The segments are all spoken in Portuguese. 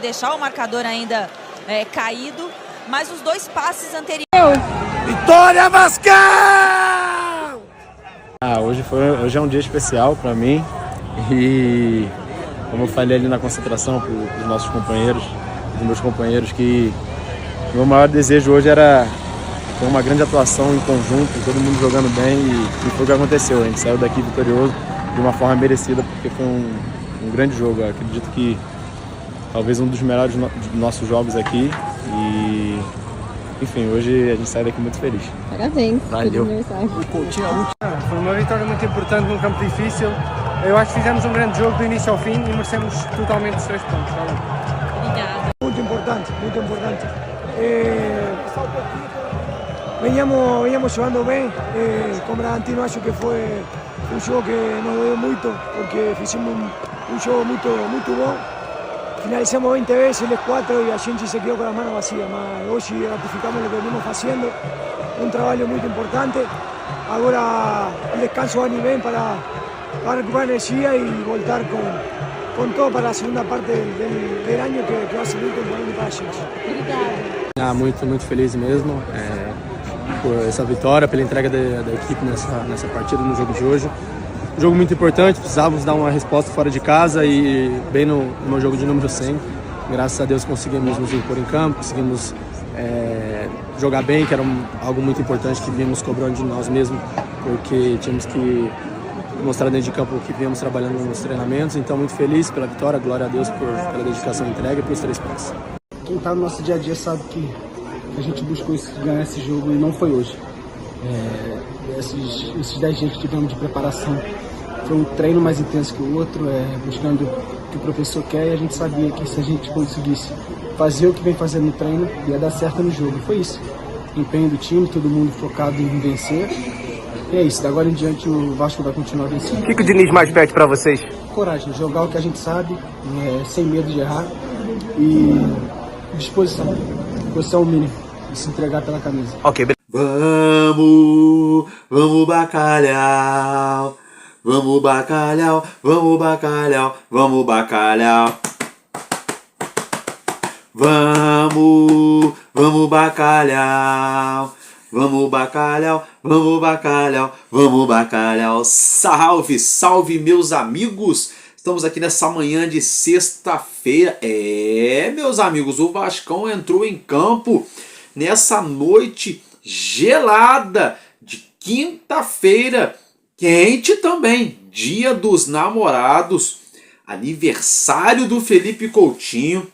Deixar o marcador ainda caído, mas os dois passes anteriores. Vitória Vascão! Hoje é um dia especial para mim e, como eu falei ali na concentração para os nossos companheiros, os meus companheiros, que o meu maior desejo hoje era ter uma grande atuação em conjunto, todo mundo jogando bem e foi o que aconteceu. A gente saiu daqui vitorioso de uma forma merecida porque foi um grande jogo. Eu acredito que talvez um dos melhores dos nossos jogos aqui e, enfim, hoje a gente sai daqui muito feliz. Parabéns. Valeu. Foi uma vitória muito importante num campo difícil. Eu acho que fizemos um grande jogo do início ao fim e merecemos totalmente os 3 pontos. Obrigada. Muito importante, muito importante. Veníamos jugando bem. Com o Bragantino acho que foi um jogo que nos doeu muito, porque fizemos um jogo muito bom. Finalizamos 20 veces, les 4 y a gente se quedó con las manos vacías. Hoy ratificamos lo que venimos haciendo, un trabajo muy importante. Ahora el descanso va a nivel para recuperar energía y voltar con todo para la segunda parte del año que va a servir temporalmente para a gente. Muito feliz mesmo por essa vitória, pela entrega da equipe nessa partida, no jogo de hoje. Um jogo muito importante, precisávamos dar uma resposta fora de casa e bem no meu jogo de número 100. Graças a Deus conseguimos nos impor em campo, conseguimos jogar bem, que era algo muito importante que vínhamos cobrando de nós mesmos, porque tínhamos que mostrar dentro de campo o que viemos trabalhando nos treinamentos. Então, muito feliz pela vitória, glória a Deus pela dedicação e entrega e pelos 3 pontos. Quem está no nosso dia a dia sabe que a gente buscou ganhar esse jogo e não foi hoje. Esses 10 dias que tivemos de preparação foi um treino mais intenso que o outro, buscando o que o professor quer, e a gente sabia que se a gente conseguisse fazer o que vem fazendo no treino, ia dar certo no jogo. Foi isso. Empenho do time, todo mundo focado em vencer. E é isso, da agora em diante o Vasco vai continuar vencendo. O que o Diniz mais pede para vocês? Coragem, jogar o que a gente sabe, sem medo de errar e disposição. Disposição ao mínimo e se entregar pela camisa. Ok, Vamos bacalhau, vamos bacalhau, vamos bacalhau, vamos bacalhau. Vamos bacalhau, vamos bacalhau, vamos bacalhau, vamos bacalhau. Salve, salve meus amigos! Estamos aqui nessa manhã de sexta-feira. Meus amigos, o Vascão entrou em campo nessa noite gelada de quinta-feira, quente também, Dia dos Namorados, aniversário do Felipe Coutinho.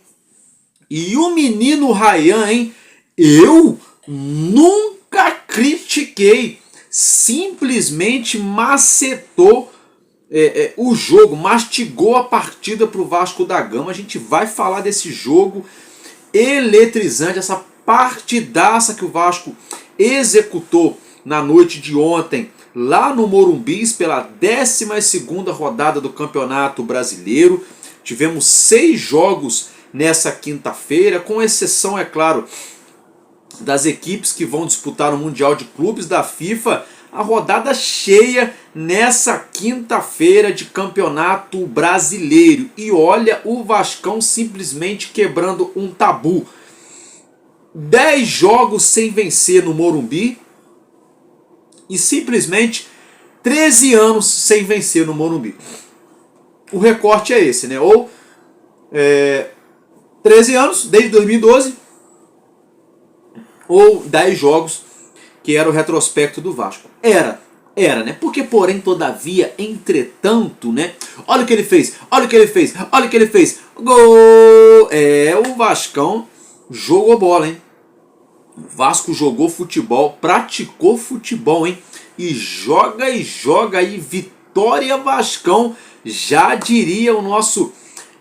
E o menino Ryan, hein? Eu nunca critiquei, simplesmente macetou o jogo, mastigou a partida para o Vasco da Gama. A gente vai falar desse jogo eletrizante, essa partidaça que o Vasco executou na noite de ontem lá no Morumbi pela 12ª rodada do Campeonato Brasileiro. Tivemos 6 jogos nessa quinta-feira, com exceção, é claro, das equipes que vão disputar o Mundial de Clubes da FIFA. A rodada cheia nessa quinta-feira de Campeonato Brasileiro. E olha o Vascão simplesmente quebrando um tabu. 10 jogos sem vencer no Morumbi e simplesmente 13 anos sem vencer no Morumbi. O recorte é esse, né? Ou 13 anos, desde 2012, ou 10 jogos, que era o retrospecto do Vasco. Era, né? Porque, porém, todavia, entretanto, né? Olha o que ele fez, olha o que ele fez, olha o que ele fez. Gol! O Vascão jogou bola, hein? O Vasco jogou futebol, praticou futebol, hein? E joga aí, vitória Vascão, já diria o nosso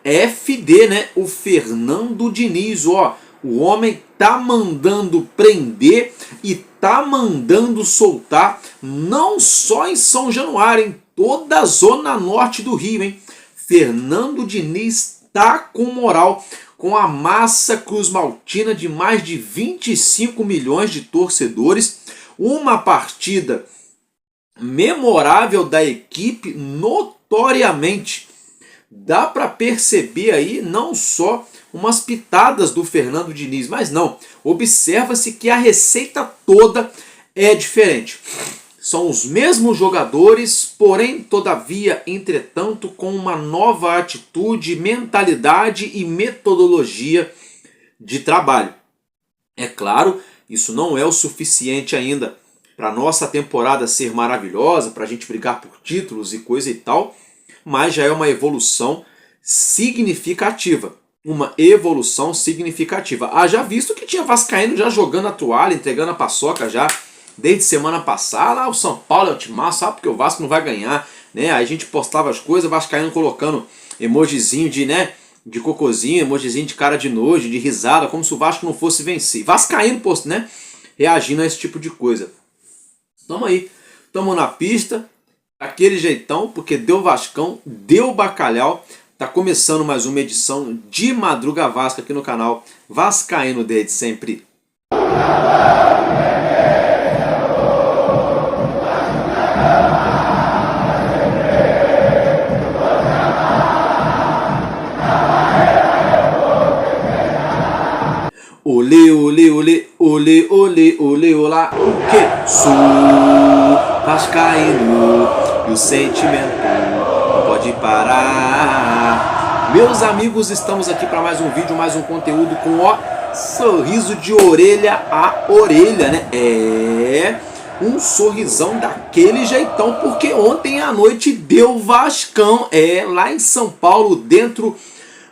FD, né? O Fernando Diniz, ó. O homem tá mandando prender e tá mandando soltar, não só em São Januário, em toda a zona norte do Rio, hein? Fernando Diniz tá com moral, com a massa cruzmaltina de mais de 25 milhões de torcedores, uma partida memorável da equipe, notoriamente. Dá para perceber aí não só umas pitadas do Fernando Diniz, mas não, observa-se que a receita toda é diferente. São os mesmos jogadores, porém, todavia, entretanto, com uma nova atitude, mentalidade e metodologia de trabalho. É claro, isso não é o suficiente ainda para a nossa temporada ser maravilhosa, para a gente brigar por títulos e coisa e tal, mas já é uma evolução significativa. Uma evolução significativa. Já visto que tinha vascaíno já jogando a toalha, entregando a paçoca já desde semana passada. O São Paulo é o timaço, sabe, porque o Vasco não vai ganhar, né? Aí a gente postava as coisas, vascaíno colocando emojizinho de, né, de cocôzinho, emojizinho de cara de nojo, de risada, como se o Vasco não fosse vencer. Vascaíno, né, reagindo a esse tipo de coisa. Tamo aí, tamo na pista, aquele jeitão, porque deu Vascão, deu bacalhau. Tá começando mais uma edição de Madruga Vasca aqui no canal Vascaíno desde sempre. Olê, olê, olê, olê, olê, olê, olá. O que? Sou vascaíno e o sentimento pode parar. Meus amigos, estamos aqui para mais um vídeo, mais um conteúdo com sorriso de orelha a orelha, né? Um sorrisão daquele jeitão, porque ontem à noite deu Vascão, lá em São Paulo, dentro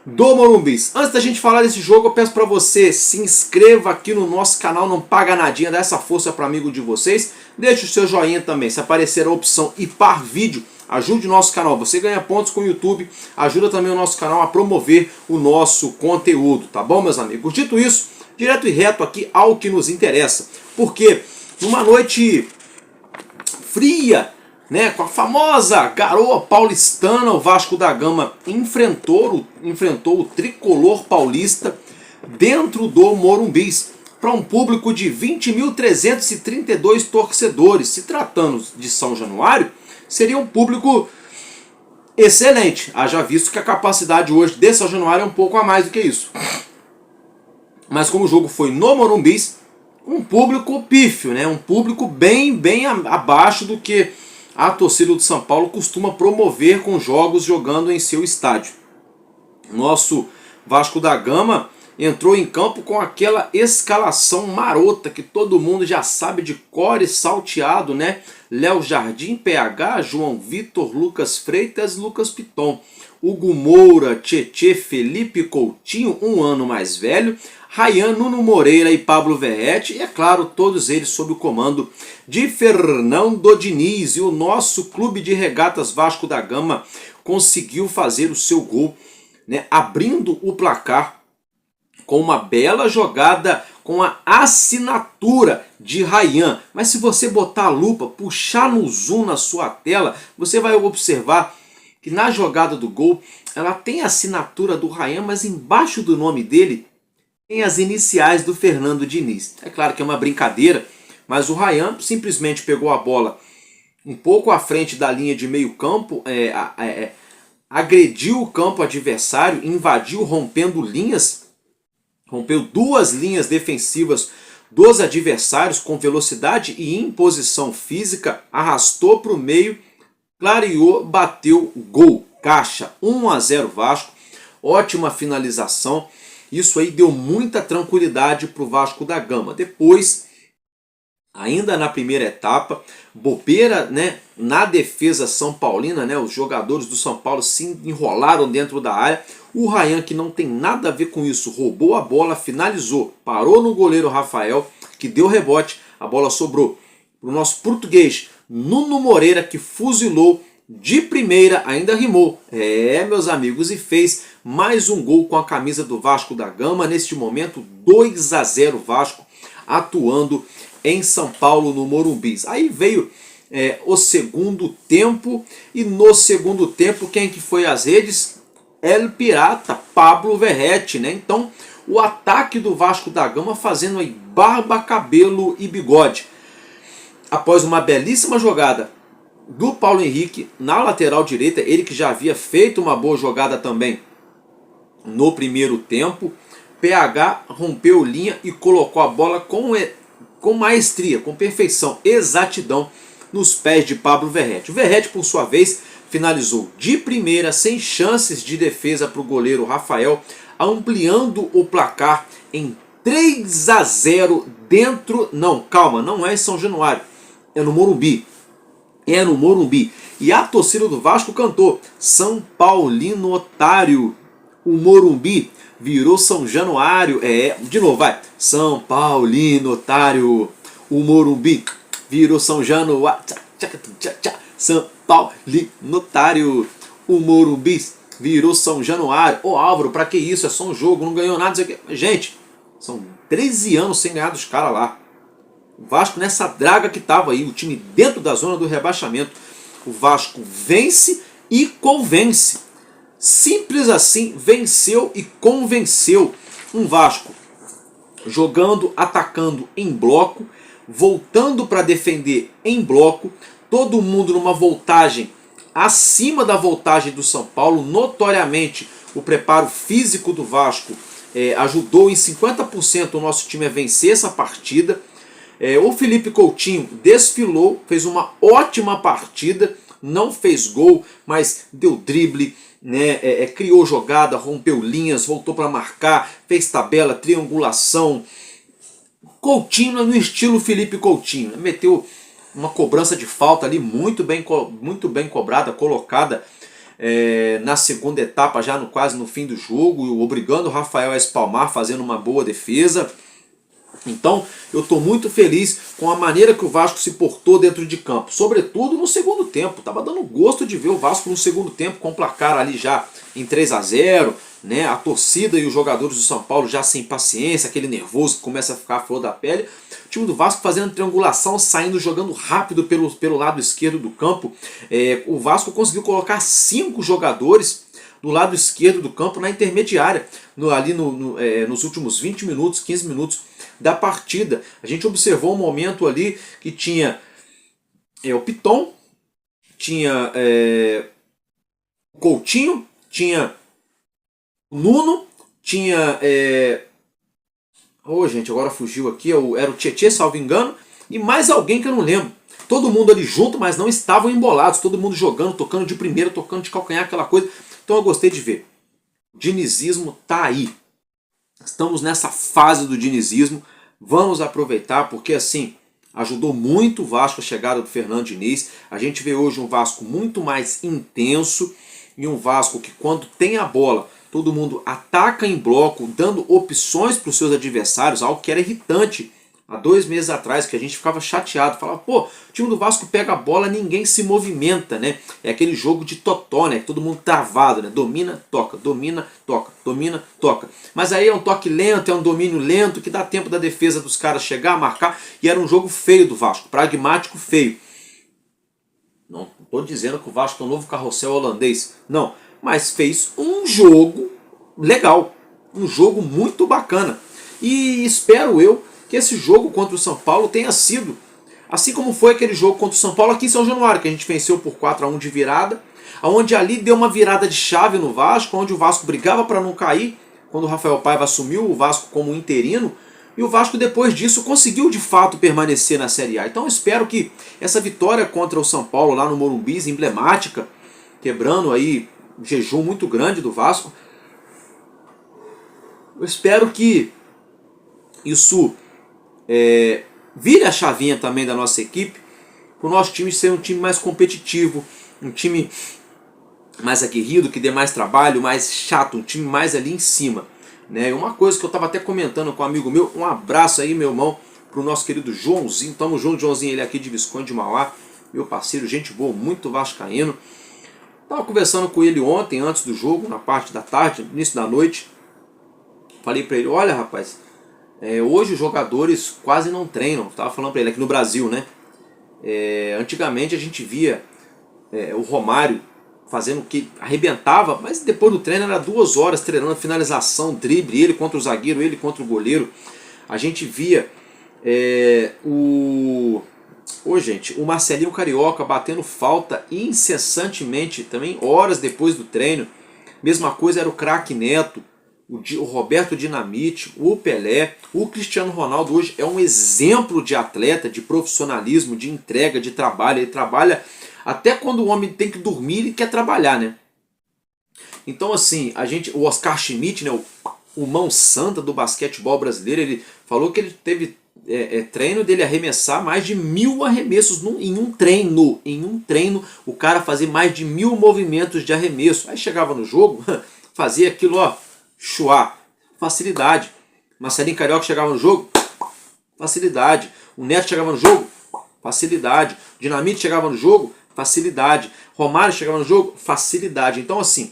do Morumbi. Antes da gente falar desse jogo, eu peço para você se inscreva aqui no nosso canal, não paga nadinha, dá essa força para amigo de vocês. Deixe o seu joinha também, se aparecer a opção ir par vídeo, ajude o nosso canal, você ganha pontos com o YouTube, ajuda também o nosso canal a promover o nosso conteúdo, tá bom, meus amigos? Dito isso, direto e reto aqui ao que nos interessa, porque numa noite fria, né, com a famosa garoa paulistana, o Vasco da Gama enfrentou o tricolor paulista dentro do Morumbi, para um público de 20.332 torcedores. Se tratando de São Januário, seria um público excelente, haja visto que a capacidade hoje de São Januário é um pouco a mais do que isso. Mas como o jogo foi no Morumbi, um público pífio, né? Um público bem abaixo do que a torcida do São Paulo costuma promover com jogos jogando em seu estádio. Nosso Vasco da Gama entrou em campo com aquela escalação marota que todo mundo já sabe de cor e salteado, né? Léo Jardim, PH, João Vitor, Lucas Freitas, Lucas Piton, Hugo Moura, Tietê, Felipe Coutinho, um ano mais velho, Rayan, Nuno Moreira e Pablo Verrete, e é claro, todos eles sob o comando de Fernando Diniz. E o nosso clube de regatas Vasco da Gama conseguiu fazer o seu gol, né, abrindo o placar com uma bela jogada com a assinatura de Rayan. Mas se você botar a lupa, puxar no zoom na sua tela, você vai observar que na jogada do gol ela tem a assinatura do Rayan, mas embaixo do nome dele tem as iniciais do Fernando Diniz. É claro que é uma brincadeira, mas o Rayan simplesmente pegou a bola um pouco à frente da linha de meio campo, agrediu o campo adversário, invadiu rompendo linhas, rompeu duas linhas defensivas dos adversários com velocidade e imposição física, arrastou para o meio, clareou, bateu, gol, caixa, 1-0 Vasco, ótima finalização. Isso aí deu muita tranquilidade para o Vasco da Gama. Depois, ainda na primeira etapa, bobeira, né, na defesa São Paulina, né, os jogadores do São Paulo se enrolaram dentro da área. O Ryan, que não tem nada a ver com isso, roubou a bola, finalizou, parou no goleiro Rafael, que deu rebote, a bola sobrou para o nosso português Nuno Moreira, que fuzilou de primeira, ainda rimou, meus amigos, e fez mais um gol com a camisa do Vasco da Gama. Neste momento, 2-0 Vasco, atuando em São Paulo, no Morumbi. Aí veio o segundo tempo, e no segundo tempo, quem que foi às redes? El Pirata, Pablo Verrete, né? Então, o ataque do Vasco da Gama fazendo aí barba, cabelo e bigode. Após uma belíssima jogada do Paulo Henrique na lateral direita, ele que já havia feito uma boa jogada também no primeiro tempo, PH rompeu linha e colocou a bola com maestria, com perfeição, exatidão nos pés de Pablo Verrete. O Verrete, por sua vez, finalizou de primeira, sem chances de defesa para o goleiro Rafael, ampliando o placar em 3-0 dentro... Não, calma, não é em São Januário, é no Morumbi. É no Morumbi. E a torcida do Vasco cantou São Paulino Otário. O Morumbi virou São Januário. De novo, vai. São Paulino Otário. O Morumbi virou São Januário. São Paulino Otário. O Morumbi virou São Januário. Ô Álvaro, pra que isso? É só um jogo, não ganhou nada. Gente, são 13 anos sem ganhar dos caras lá. O Vasco nessa draga que estava aí, o time dentro da zona do rebaixamento. O Vasco vence e convence. Simples assim, venceu e convenceu. Um Vasco jogando, atacando em bloco, voltando para defender em bloco, todo mundo numa voltagem acima da voltagem do São Paulo. Notoriamente, o preparo físico do Vasco ajudou em 50% o nosso time a vencer essa partida. O Felipe Coutinho desfilou, fez uma ótima partida, não fez gol, mas deu drible, né, criou jogada, rompeu linhas, voltou para marcar, fez tabela, triangulação. Coutinho no estilo Felipe Coutinho, meteu uma cobrança de falta ali muito bem cobrada, colocada na segunda etapa, já quase no fim do jogo, obrigando o Rafael a espalmar, fazendo uma boa defesa. Então, eu estou muito feliz com a maneira que o Vasco se portou dentro de campo, sobretudo no segundo tempo. Estava dando gosto de ver o Vasco no segundo tempo, com o placar ali já em 3-0, né? A torcida e os jogadores do São Paulo já sem paciência, aquele nervoso que começa a ficar a flor da pele. O time do Vasco fazendo triangulação, saindo, jogando rápido pelo lado esquerdo do campo. O Vasco conseguiu colocar 5 jogadores do lado esquerdo do campo na intermediária, ali nos últimos 20 minutos, 15 minutos da partida. A gente observou um momento ali que tinha o Piton, tinha o Coutinho, tinha o Nuno, tinha gente, agora fugiu aqui, era o Tietê, salvo engano, e mais alguém que eu não lembro. Todo mundo ali junto, mas não estavam embolados, todo mundo jogando, tocando de primeira, tocando de calcanhar, aquela coisa. Então eu gostei de ver. O dinizismo tá aí. Estamos nessa fase do dinizismo. Vamos aproveitar, porque assim, ajudou muito o Vasco a chegada do Fernando Diniz. A gente vê hoje um Vasco muito mais intenso, e um Vasco que, quando tem a bola, todo mundo ataca em bloco, dando opções para os seus adversários, algo que era irritante há 2 meses atrás, que a gente ficava chateado, falava, pô, o time do Vasco pega a bola, ninguém se movimenta, né? É aquele jogo de totó, né? Todo mundo travado, né? Domina, toca, domina, toca, domina, toca. Mas aí é um toque lento, é um domínio lento, que dá tempo da defesa dos caras chegar, marcar, e era um jogo feio do Vasco, pragmático, feio. Não estou dizendo que o Vasco é um novo carrossel holandês, não, mas fez um jogo legal, um jogo muito bacana. E espero eu que esse jogo contra o São Paulo tenha sido, assim como foi aquele jogo contra o São Paulo aqui em São Januário, que a gente venceu por 4-1 de virada, onde ali deu uma virada de chave no Vasco, onde o Vasco brigava para não cair, quando o Rafael Paiva assumiu o Vasco como interino, e o Vasco depois disso conseguiu de fato permanecer na Série A. Então eu espero que essa vitória contra o São Paulo lá no Morumbi, emblemática, quebrando aí um jejum muito grande do Vasco, eu espero que isso vire a chavinha também da nossa equipe, para o nosso time ser um time mais competitivo, um time mais aguerrido, que dê mais trabalho, mais chato, um time mais ali em cima, né? Uma coisa que eu estava até comentando com um amigo meu, um abraço aí, meu irmão, para o nosso querido Joãozinho. Tamo junto, Joãozinho, ele aqui de Visconde de Mauá, meu parceiro, gente boa, muito vascaíno. Estava conversando com ele ontem, antes do jogo, na parte da tarde, início da noite. Falei para ele, olha rapaz, hoje os jogadores quase não treinam. Estava falando para ele aqui no Brasil, né? Antigamente a gente via o Romário fazendo o que arrebentava, mas depois do treino era 2 horas treinando finalização, drible, ele contra o zagueiro, ele contra o goleiro. A gente via o Marcelinho Carioca batendo falta incessantemente também, horas depois do treino. Mesma coisa era o craque Neto, o Roberto Dinamite, o Pelé. O Cristiano Ronaldo hoje é um exemplo de atleta, de profissionalismo, de entrega, de trabalho. Ele trabalha até quando o homem tem que dormir, ele quer trabalhar, né? Então assim, o Oscar Schmidt, né, o mão santa do basquetebol brasileiro, ele falou que ele teve treino dele arremessar mais de 1000 arremessos em um treino. Em um treino, o cara fazia mais de 1000 movimentos de arremesso. Aí chegava no jogo, fazia aquilo, ó, chuá, facilidade. Marcelinho Carioca chegava no jogo, facilidade. O Neto chegava no jogo, facilidade. Dinamite chegava no jogo, facilidade. Romário chegava no jogo, facilidade. Então assim,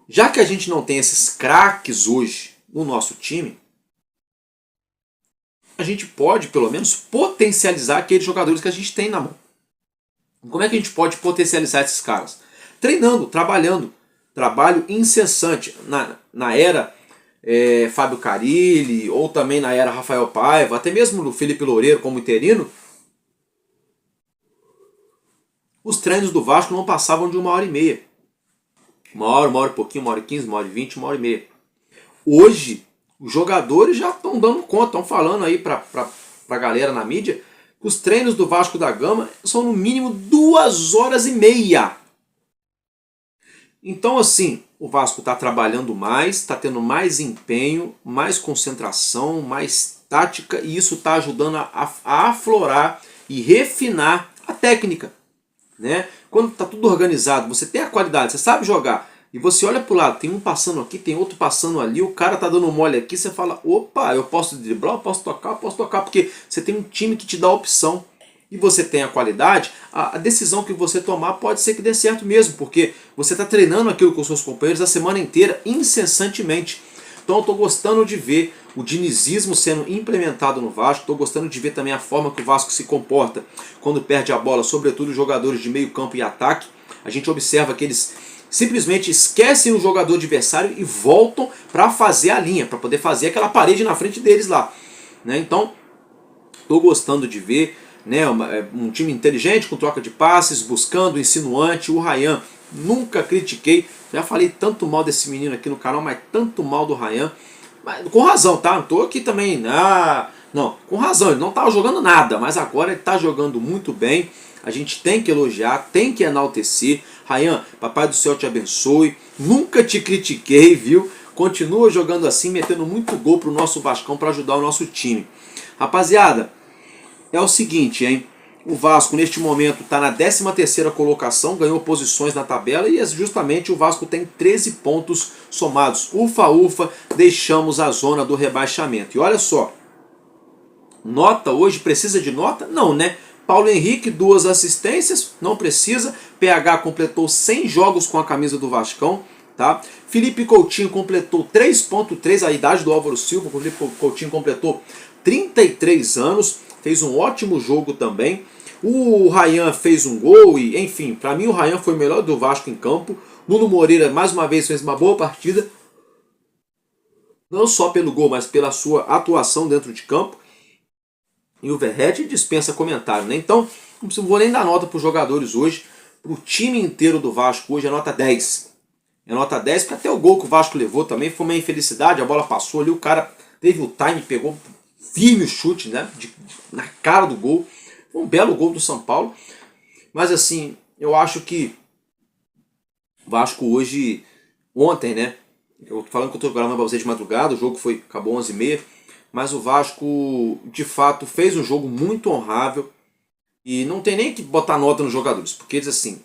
já que a gente não tem esses craques hoje no nosso time, a gente pode, pelo menos, potencializar aqueles jogadores que a gente tem na mão. Como é que a gente pode potencializar esses caras? Treinando, trabalhando. Trabalho incessante. Na era Fábio Carille, ou também na era Rafael Paiva, até mesmo no Felipe Loureiro como interino, os treinos do Vasco não passavam de 1h30. 1 hora e pouquinho, 1h15, 1h20, 1h30. Hoje, os jogadores já estão dando conta, estão falando aí para a galera na mídia, que os treinos do Vasco da Gama são no mínimo 2h30. Então assim, o Vasco está trabalhando mais, está tendo mais empenho, mais concentração, mais tática, e isso está ajudando a aflorar e refinar a técnica, né? Quando está tudo organizado, você tem a qualidade, você sabe jogar, e você olha para o lado, tem um passando aqui, tem outro passando ali, o cara tá dando mole aqui, você fala, opa, eu posso driblar, eu posso tocar, porque você tem um time que te dá a opção, e você tem a qualidade, a decisão que você tomar pode ser que dê certo mesmo, porque você está treinando aquilo com os seus companheiros a semana inteira, incessantemente. Então eu estou gostando de ver o dinizismo sendo implementado no Vasco, estou gostando de ver também a forma que o Vasco se comporta quando perde a bola, sobretudo os jogadores de meio campo e ataque. A gente observa que eles simplesmente esquecem o jogador adversário e voltam para fazer a linha, para poder fazer aquela parede na frente deles lá, né? Então, estou gostando de ver, né, um time inteligente, com troca de passes, buscando, insinuante. O Ryan, nunca critiquei, já falei tanto mal desse menino aqui no canal, mas tanto mal do Ryan, mas com razão, tá? Não estou aqui também, não, com razão, ele não estava jogando nada, mas agora ele está jogando muito bem. A gente tem que elogiar, tem que enaltecer. Ryan, papai do céu te abençoe, nunca te critiquei, viu? Continua jogando assim, metendo muito gol pro nosso Vascão para ajudar o nosso time. Rapaziada, é o seguinte, hein? O Vasco neste momento está na 13ª colocação, ganhou posições na tabela e justamente o Vasco tem 13 pontos somados. Ufa, ufa, deixamos a zona do rebaixamento. E olha só, nota hoje, precisa de nota? Não, né? Paulo Henrique, 2 assistências, não precisa. PH completou 100 jogos com a camisa do Vascão, tá? Felipe Coutinho completou 3.3, a idade do Álvaro Silva. O Felipe Coutinho completou 33 anos, fez um ótimo jogo também. O Ryan fez um gol e, enfim, para mim o Ryan foi o melhor do Vasco em campo. Nuno Moreira, mais uma vez, fez uma boa partida. Não só pelo gol, mas pela sua atuação dentro de campo. E o Verratti dispensa comentário, né? Então, não vou nem dar nota para os jogadores hoje. Para o time inteiro do Vasco hoje é nota 10. É nota 10, porque até o gol que o Vasco levou também foi uma infelicidade. A bola passou ali, o cara teve o time, pegou firme o chute, né? Na cara do gol. Foi um belo gol do São Paulo. Mas assim, eu acho que o Vasco hoje, ontem, né? Eu tô falando que eu tô gravando para vocês de madrugada, o jogo acabou 11h30. mas o Vasco de fato fez um jogo muito honrável e não tem nem que botar nota nos jogadores, porque eles assim,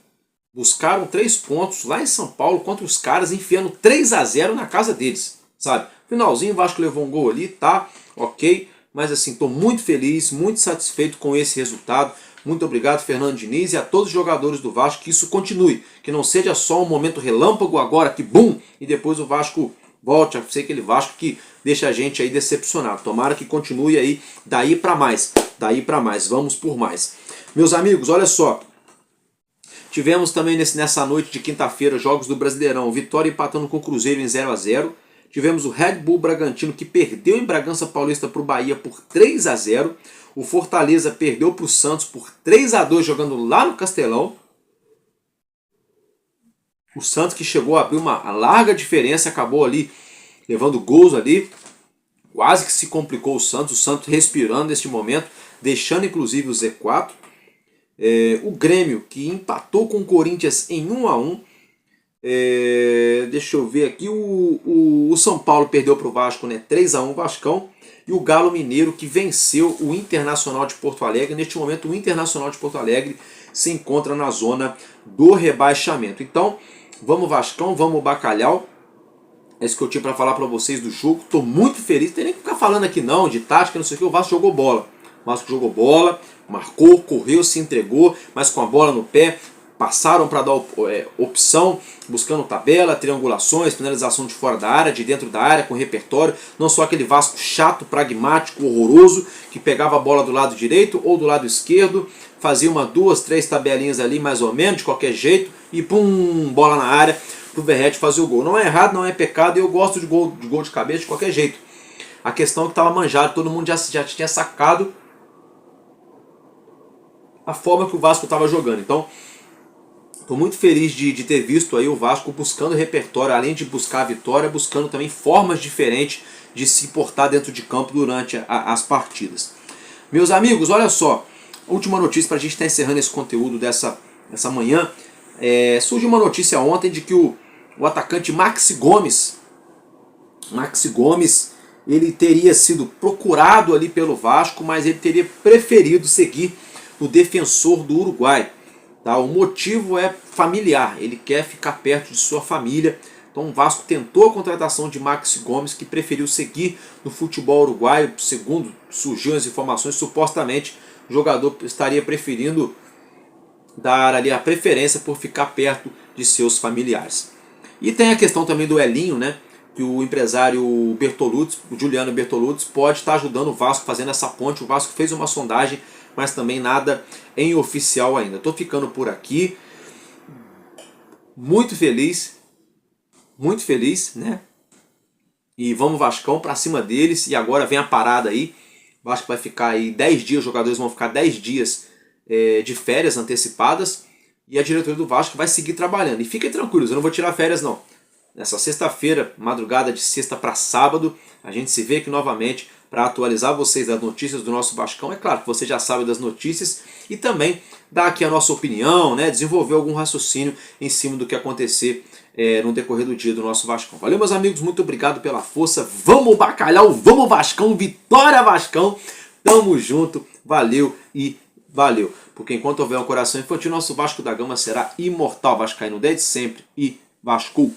buscaram 3 pontos lá em São Paulo contra os caras, enfiando 3-0 na casa deles, sabe? Finalzinho o Vasco levou um gol ali, tá, ok, mas assim, estou muito feliz, muito satisfeito com esse resultado. Muito obrigado, Fernando Diniz, e a todos os jogadores do Vasco, que isso continue, que não seja só um momento relâmpago agora, que bum, e depois o Vasco volte a ser aquele Vasco que deixa a gente aí decepcionado. Tomara que continue aí, daí para mais, vamos por mais. Meus amigos, olha só, tivemos também nessa noite de quinta-feira jogos do Brasileirão, Vitória empatando com o Cruzeiro em 0-0, tivemos o Red Bull Bragantino que perdeu em Bragança Paulista para o Bahia por 3-0, o Fortaleza perdeu para o Santos por 3-2 jogando lá no Castelão. O Santos que chegou a abrir uma larga diferença, acabou ali levando gols ali. Quase que se complicou o Santos respirando neste momento, deixando inclusive o Z4. O Grêmio que empatou com o Corinthians em 1-1. Deixa eu ver aqui, o São Paulo perdeu para o Vasco, né? 3-1 Vascão. E o Galo Mineiro que venceu o Internacional de Porto Alegre. Neste momento o Internacional de Porto Alegre se encontra na zona do rebaixamento. Então, vamos Vascão, vamos Bacalhau. É isso que eu tinha para falar para vocês do jogo. Estou muito feliz, não tem nem que ficar falando aqui não, de tática, não sei o que. O Vasco jogou bola. O Vasco jogou bola, marcou, correu, se entregou, mas com a bola no pé. Passaram para dar opção, buscando tabela, triangulações, finalização de fora da área, de dentro da área, com repertório. Não só aquele Vasco chato, pragmático, horroroso, que pegava a bola do lado direito ou do lado esquerdo, fazia 2, 3 tabelinhas ali, mais ou menos, de qualquer jeito, e pum, bola na área, pro Verratti fazer o gol. Não é errado, não é pecado, e eu gosto de gol de cabeça de qualquer jeito. A questão é que estava manjado, todo mundo já tinha sacado a forma que o Vasco estava jogando. Então, estou muito feliz de ter visto aí o Vasco buscando repertório, além de buscar a vitória, buscando também formas diferentes de se portar dentro de campo durante as partidas. Meus amigos, olha só, última notícia para a gente estar encerrando esse conteúdo dessa manhã. Surgiu uma notícia ontem de que o atacante Maxi Gomes, ele teria sido procurado ali pelo Vasco, mas ele teria preferido seguir no Defensor do Uruguai. Tá? O motivo é familiar, ele quer ficar perto de sua família. Então o Vasco tentou a contratação de Maxi Gomes, que preferiu seguir no futebol uruguaio. Segundo surgiram as informações, supostamente o jogador estaria preferindo dar ali a preferência por ficar perto de seus familiares. E tem a questão também do Elinho, né? Que o empresário Bertolucci, o Juliano Bertolucci, pode estar ajudando o Vasco fazendo essa ponte. O Vasco fez uma sondagem, mas também nada em oficial ainda. Estou ficando por aqui. Muito feliz, né? E vamos Vascão para cima deles. E agora vem a parada aí. O Vasco vai ficar aí 10 dias, os jogadores vão ficar 10 dias de férias antecipadas. E a diretoria do Vasco vai seguir trabalhando. E fiquem tranquilos, eu não vou tirar férias não. Nessa sexta-feira, madrugada de sexta para sábado, a gente se vê aqui novamente para atualizar vocês das notícias do nosso Vascão. É claro que você já sabe das notícias e também dar aqui a nossa opinião, né? Desenvolver algum raciocínio em cima do que acontecer no decorrer do dia do nosso Vascão. Valeu, meus amigos, muito obrigado pela força. Vamos Bacalhau, vamos Vascão, vitória Vascão. Tamo junto, valeu e valeu. Porque enquanto houver um coração infantil, nosso Vasco da Gama será imortal. Vascaíno desde sempre e Vasco.